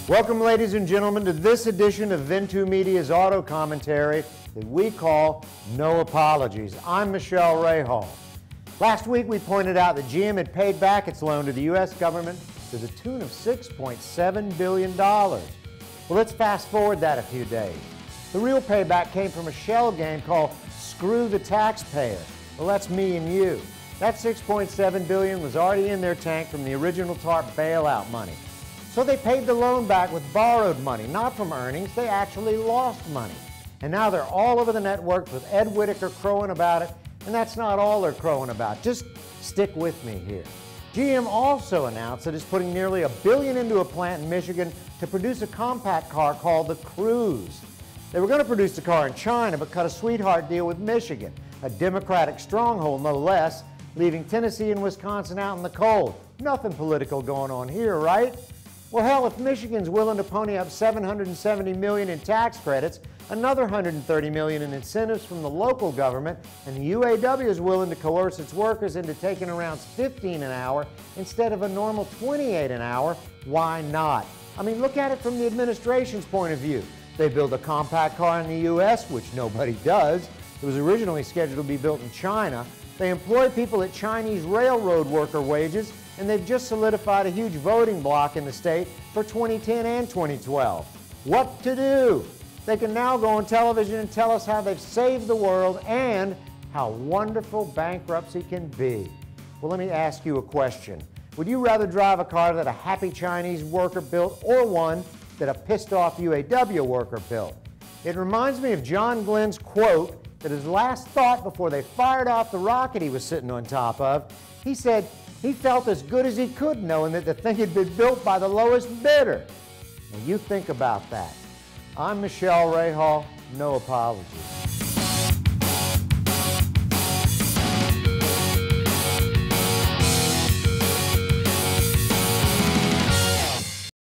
Welcome, ladies and gentlemen, to this edition of Ventu Media's auto commentary that we call No Apologies. I'm Michele Rahal. Last week we pointed out that GM had paid back its loan to the U.S. government to the tune of $6.7 billion. Well, let's fast forward that a few days. The real payback came from a shell game called Screw the Taxpayer. Well, that's me and you. That $6.7 billion was already in their tank from the original TARP bailout money. So they paid the loan back with borrowed money, not from earnings. They actually lost money. And now they're all over the networks with Ed Whitaker crowing about it, and that's not all they're crowing about. Just stick with me here. GM also announced that it's putting nearly $1 billion into a plant in Michigan to produce a compact car called the Cruise. They were going to produce the car in China, but cut a sweetheart deal with Michigan, a Democratic stronghold no less, leaving Tennessee and Wisconsin out in the cold. Nothing political going on here, right? Well, hell, if Michigan's willing to pony up $770 million in tax credits, another $130 million in incentives from the local government, and the UAW is willing to coerce its workers into taking around $15 an hour instead of a normal $28 an hour, why not? I mean, look at it from the administration's point of view. They build a compact car in the U.S., which nobody does. It was originally scheduled to be built in China. They employ people at Chinese railroad worker wages, and they've just solidified a huge voting bloc in the state for 2010 and 2012. What to do? They can now go on television and tell us how they've saved the world and how wonderful bankruptcy can be. Well, let me ask you a question. Would you rather drive a car that a happy Chinese worker built or one that a pissed-off UAW worker built? It reminds me of John Glenn's quote that his last thought before they fired off the rocket he was sitting on top of. He said he felt as good as he could knowing that the thing had been built by the lowest bidder. Now you think about that. I'm Michele Rahal, No Apologies.